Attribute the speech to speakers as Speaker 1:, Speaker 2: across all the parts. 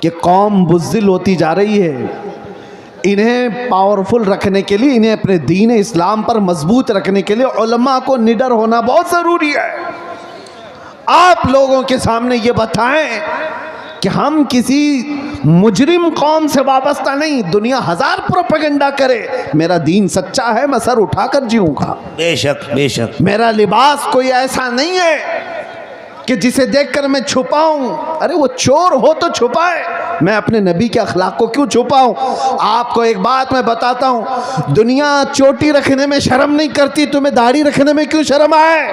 Speaker 1: कि कौम बुज़दिल होती जा रही है, इन्हें पावरफुल रखने के लिए, इन्हें अपने दीन इस्लाम पर मजबूत रखने के लिए उलमा को निडर होना बहुत ज़रूरी है। आप लोगों के सामने ये बताएं कि हम किसी मुजरिम कौम से वाबस्ता नहीं। दुनिया हजार प्रोपेगेंडा करे, मेरा दीन सच्चा है, मैं सर उठाकर जीऊंगा।
Speaker 2: बेशक बेशक।
Speaker 1: मेरा लिबास कोई ऐसा नहीं है कि जिसे देखकर मैं छुपाऊं। अरे वो चोर हो तो छुपाए, मैं अपने नबी के अखलाक को क्यों छुपाऊं? आपको एक बात मैं बताता हूं, दुनिया चोटी रखने में शर्म नहीं करती, तुम्हें दाढ़ी रखने में क्यों शर्म आए?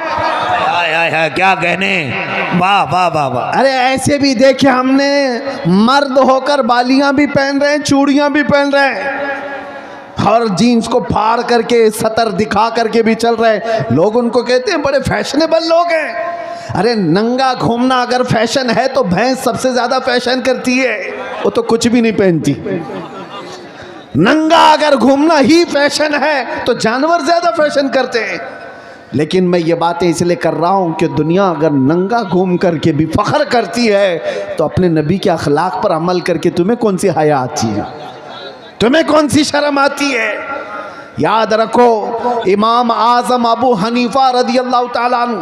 Speaker 2: क्या कहने, वाह वाह वाह वाह।
Speaker 1: अरे ऐसे भी देखे हमने, मर्द होकर बालियां भी पहन रहे हैं, चूड़ियां भी पहन रहे हैं और जीन्स को फाड़ करके सतर दिखा करके भी चल रहे हैं। लोग उनको कहते हैं बड़े फैशनेबल लोग हैं। अरे नंगा घूमना अगर फैशन है तो भैंस सबसे ज्यादा फैशन करती है, वो तो कुछ भी नहीं पहनती। नंगा अगर घूमना ही फैशन है तो जानवर ज्यादा फैशन करते हैं। लेकिन मैं ये बातें इसलिए कर रहा हूं कि दुनिया अगर नंगा घूम करके भी फख्र करती है तो अपने नबी के अखलाक पर अमल करके तुम्हें कौन सी हया आती है? तुम्हें कौन सी शर्म आती है? याद रखो, इमाम आजम अबू हनीफा रदी अल्लाह ताला अन्हु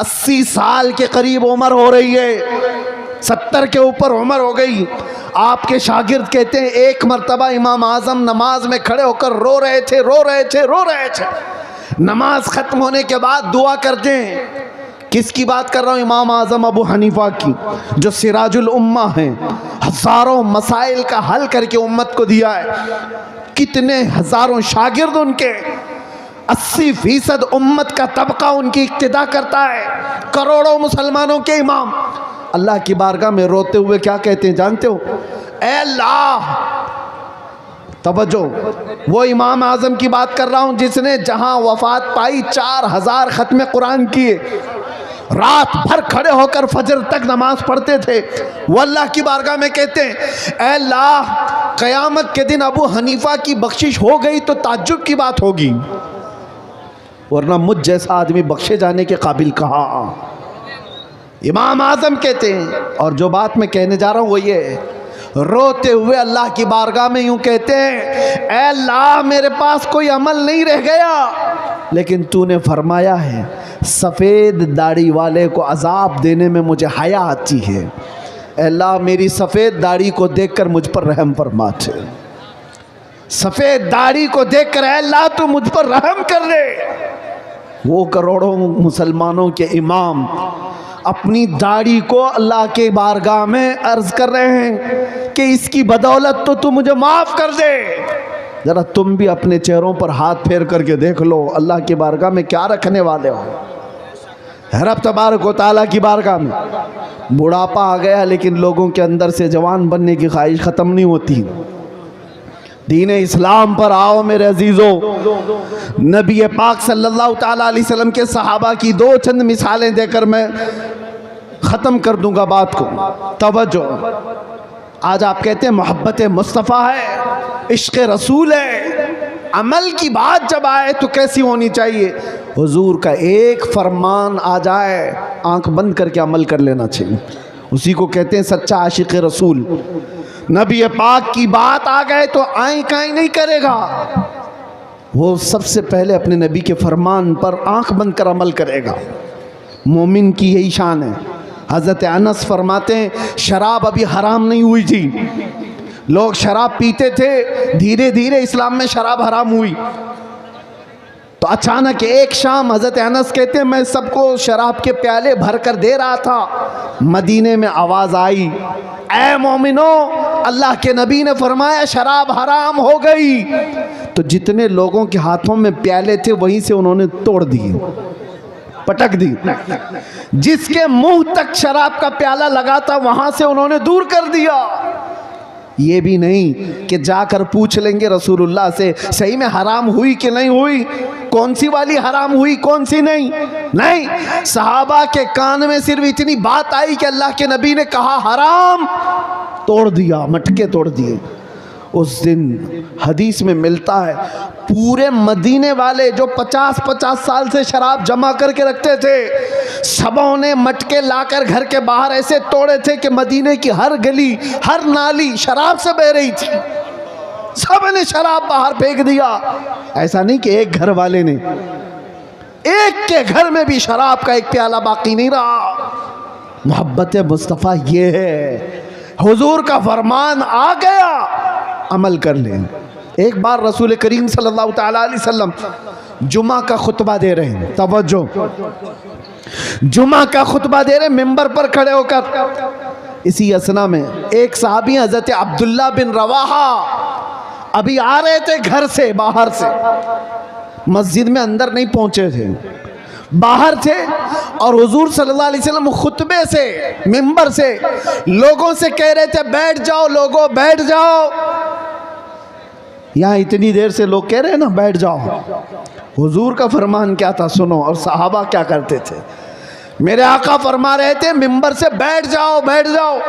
Speaker 1: 80 साल के करीब उम्र हो रही है, 70 के ऊपर उम्र हो गई। आपके शागिर्द कहते हैं एक मर्तबा इमाम आजम नमाज में खड़े होकर रो रहे थे, रो रहे थे, रो रहे थे। नमाज खत्म होने के बाद दुआ करते हैं। किसकी बात कर रहा हूँ? इमाम आजम अबू हनीफा की, जो सिराजुल उम्मा हैं, हजारों मसाइल का हल करके उम्मत को दिया है। कितने हजारों शागिर्द उनके, 80% उम्मत का तबका उनकी इक्तिदा करता है, करोड़ों मुसलमानों के इमाम। अल्लाह की बारगाह में रोते हुए क्या कहते हैं जानते हो? ऐ अल्लाह, तवज्जो, वो इमाम आजम की बात कर रहा हूँ जिसने जहाँ वफात पाई 4000 खत्म कुरान किए, रात भर खड़े होकर फजर तक नमाज पढ़ते थे। वो अल्लाह की बारगाह में कहते हैं, ऐ अल्लाह, क़यामत के दिन अबू हनीफा की बख्शिश हो गई तो ताज्जुब की बात होगी, वरना मुझ जैसा आदमी बख्शे जाने के काबिल कहाँ। इमाम आजम कहते हैं, और जो बात मैं कहने जा रहा हूँ वो ये है, रोते हुए अल्लाह की बारगाह में यूं कहते हैं, ऐ अल्लाह, मेरे पास कोई अमल नहीं रह गया, लेकिन तूने फरमाया है सफ़ेद दाढ़ी वाले को अजाब देने में मुझे हया आती है। ऐ अल्लाह, मेरी सफ़ेद दाढ़ी को देखकर मुझ पर रहम फरमा। सफ़ेद दाढ़ी को देखकर ऐ अल्लाह तू मुझ पर रहम कर ले। वो करोड़ों मुसलमानों के इमाम अपनी दाढ़ी को अल्लाह के बारगाह में अर्ज कर रहे हैं कि इसकी बदौलत तो तू मुझे माफ़ कर दे। ज़रा तुम भी अपने चेहरों पर हाथ फेर करके देख लो, अल्लाह की बारगाह में क्या रखने वाले हो। रब तबारक व तआला की बारगाह में बुढ़ापा आ गया, लेकिन लोगों के अंदर से जवान बनने की ख्वाहिश ख़त्म नहीं होती। दीन इस्लाम पर आओ मेरे अजीज़ों। नबी पाक सल्लल्लाहु ताला अलैहि वसल्लम के सहाबा की दो चंद मिसालें देकर मैं ख़त्म कर दूंगा बात को। तवज्जो, आज आप कहते हैं मोहब्बत मुस्तफ़ा है, इश्क़ रसूल है, अमल की बात जब आए तो कैसी होनी चाहिए? हुजूर का एक फरमान आ जाए, आंख बंद करके अमल कर लेना चाहिए। उसी को कहते हैं सच्चा आशिक़ रसूल। नबी पाक की बात आ गए तो आए काई नहीं करेगा, वो सबसे पहले अपने नबी के फरमान पर आंख बंद कर अमल करेगा। मोमिन की यही शान है। हज़रत अनस फरमाते हैं शराब अभी हराम नहीं हुई थी, लोग शराब पीते थे, धीरे धीरे इस्लाम में शराब हराम हुई। तो अचानक एक शाम हज़रत अनस कहते हैं मैं सबको शराब के प्याले भर कर दे रहा था, मदीने में आवाज़ आई, ऐ मोमिनो, अल्लाह के नबी ने फरमाया शराब हराम हो गई। तो जितने लोगों के हाथों में प्याले थे वहीं से उन्होंने तोड़ दिए, पटक दी। जिसके मुंह तक शराब का प्याला लगा था वहां से उन्होंने दूर कर दिया। ये भी नहीं कि जाकर पूछ लेंगे रसूलुल्लाह से सही में हराम हुई कि नहीं हुई, कौन सी वाली हराम हुई कौन सी नहीं। नहीं, सहाबा के कान में सिर्फ इतनी बात आई कि अल्लाह के नबी ने कहा हराम, तोड़ दिया, मटके तोड़ दिए। उस दिन हदीस में मिलता है पूरे मदीने वाले जो 50-50 साल से शराब जमा करके रखते थे, सबों ने मटके लाकर घर के बाहर ऐसे तोड़े थे कि मदीने की हर गली हर नाली शराब से बह रही थी। सब ने शराब बाहर फेंक दिया। ऐसा नहीं कि एक घर वाले ने, एक के घर में भी शराब का एक प्याला बाकी नहीं रहा। मोहब्बत मुस्तफ़ा ये है, हुजूर का फरमान आ गया, अमल कर लें। एक बार रसूल करीम सल्लल्लाहु ताला अलैहि वसल्लम जुमा का खुतबा दे रहे हैं, तवज्जो, जुमा का खुतबा दे रहे, मिंबर पर खड़े होकर। इसी असना में एक सहाबी हज़रत अब्दुल्ला बिन रवाहा अभी आ रहे थे घर से, बाहर से, मस्जिद में अंदर नहीं पहुंचे थे, बाहर थे। और हुजूर सल्लल्लाहु अलैहि वसल्लम खुतबे से, मिंबर से लोगों से कह रहे थे बैठ जाओ लोगों, बैठ जाओ। यहाँ इतनी देर से लोग कह रहे हैं ना बैठ जाओ। हुजूर का फरमान क्या था सुनो, और सहाबा क्या करते थे। मेरे आका फरमा रहे थे मिंबर से बैठ जाओ, बैठ जाओ।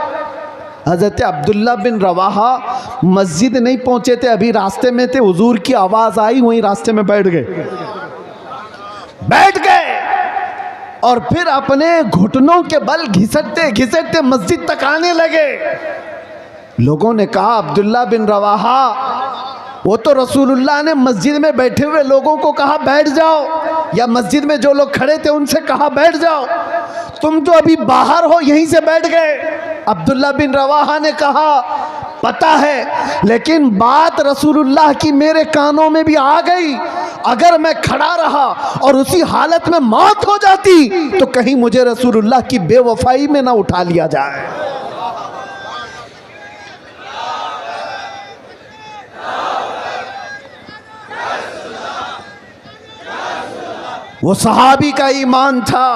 Speaker 1: हज़रत अब्दुल्ला बिन रवाहा मस्जिद नहीं पहुंचे थे, अभी रास्ते में थे, हुजूर की आवाज़ आई, वहीं रास्ते में बैठ गए, बैठ गए। और फिर अपने घुटनों के बल घिसटते घिसटते मस्जिद तक आने लगे। लोगों ने कहा अब्दुल्ला बिन रवाहा, वो तो रसूलुल्लाह ने मस्जिद में बैठे हुए लोगों को कहा बैठ जाओ, या मस्जिद में जो लोग खड़े थे उनसे कहा बैठ जाओ, तुम तो अभी बाहर हो यहीं से बैठ गए। अब्दुल्ला बिन रवाहा ने कहा पता है, लेकिन बात रसूलुल्लाह की मेरे कानों में भी आ गई। अगर मैं खड़ा रहा और उसी हालत में मौत हो जाती तो कहीं मुझे रसूलुल्लाह की बेवफाई में ना उठा लिया जाए। वो सहाबी का ईमान था।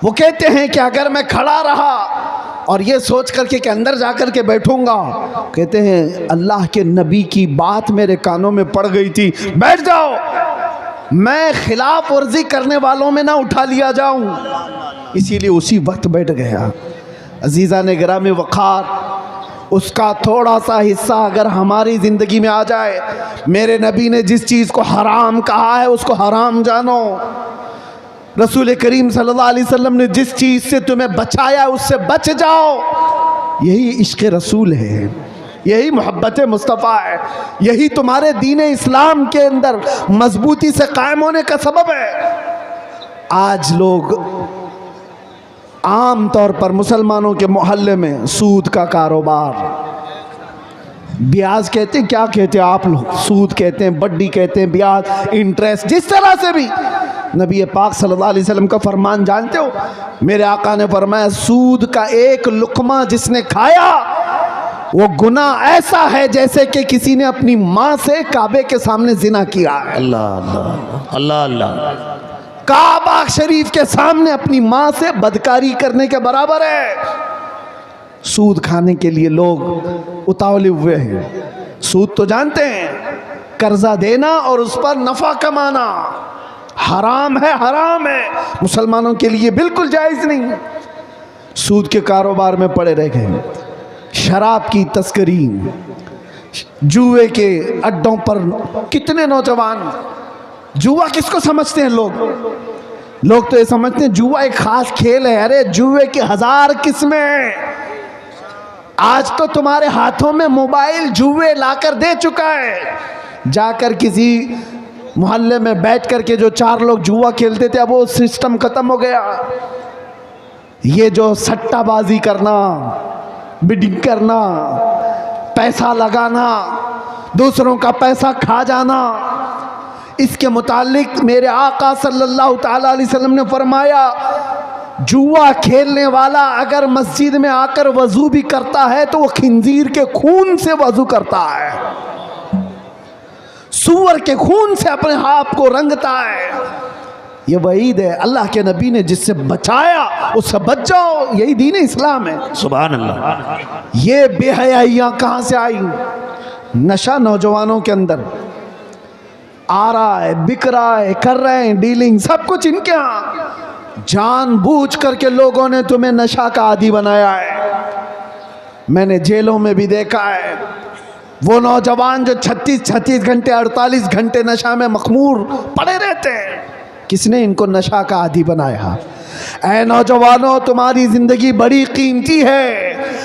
Speaker 1: वो कहते हैं कि अगर मैं खड़ा रहा और ये सोच करके कि अंदर जाकर के बैठूंगा, कहते हैं अल्लाह के नबी की बात मेरे कानों में पड़ गई थी, बैठ जाओ, मैं खिलाफ वर्जी करने वालों में ना उठा लिया जाऊं, इसीलिए उसी वक्त बैठ गया। अजीज़ा ने गिरामी वक़ार, उसका थोड़ा सा हिस्सा अगर हमारी ज़िंदगी में आ जाए, मेरे नबी ने जिस चीज़ को हराम कहा है उसको हराम जानो। रसूल करीम सल्लल्लाहु अलैहि वसल्लम ने जिस चीज़ से तुम्हें बचाया उससे बच जाओ। यही इश्क़ रसूल है, यही मोहब्बत मुस्तफ़ा है, यही तुम्हारे दीन इस्लाम के अंदर मजबूती से कायम होने का सबब है। आज लोग आम तौर पर मुसलमानों के मोहल्ले में सूद का कारोबार, ब्याज कहते हैं, क्या कहते हैं आप लोग, सूद कहते हैं, बड्डी कहते हैं, ब्याज, इंटरेस्ट, जिस तरह से भी। नबी पाक सल्लल्लाहु अलैहि वसल्लम का फरमान जानते हो, मेरे आका ने फरमाया सूद का एक लुक़मा जिसने खाया वो गुनाह ऐसा है जैसे कि किसी ने अपनी माँ से काबे के सामने जिना किया।
Speaker 2: अल्लाह अल्लाह अल्लाह अल्लाह,
Speaker 1: काबा शरीफ के सामने अपनी माँ से बदकारी करने के बराबर है। सूद खाने के लिए लोग उतावले हुए हैं। सूद तो जानते हैं, कर्जा देना और उस पर नफा कमाना हराम है, हराम है, मुसलमानों के लिए बिल्कुल जायज़ नहीं। सूद के कारोबार में पड़े रह गए, शराब की तस्करी, जुए के अड्डों पर कितने नौजवान, जुआ किसको समझते हैं लोग तो ये समझते हैं जुआ एक खास खेल है। अरे जुए की 1000 किस्में। आज तो तुम्हारे हाथों में मोबाइल जुए लाकर दे चुका है। जाकर किसी मोहल्ले में बैठ करके जो 4 लोग जुआ खेलते थे, अब वो सिस्टम खत्म हो गया। ये जो सट्टाबाजी करना, बिडिंग करना, पैसा लगाना, दूसरों का पैसा खा जाना, इसके मुतालिक मेरे आका सल्लल्लाहु ताला अलैहि वसल्लम ने फरमाया, जुआ खेलने वाला अगर मस्जिद में आकर वज़ू भी करता है तो वो खिंजीर के खून से वज़ू करता है, सूअर के खून से अपने हाथ को रंगता है। ये वईद है, अल्लाह के नबी ने जिससे बचाया उससे बच जाओ, यही दीन इस्लाम है।
Speaker 2: सुभान अल्लाह।
Speaker 1: ये बेहयाइयाँ कहाँ से आई? नशा नौजवानों के अंदर आ रहा है, बिक रहा है, कर रहे हैं डीलिंग, सब कुछ इनके यहाँ। जानबूझ करके लोगों ने तुम्हें नशा का आदी बनाया है। मैंने जेलों में भी देखा है, वो नौजवान जो 36 घंटे 48 घंटे नशा में मखमूर पड़े रहते हैं, किसने इनको नशा का आदी बनाया? ऐ नौजवानों, तुम्हारी जिंदगी बड़ी कीमती है।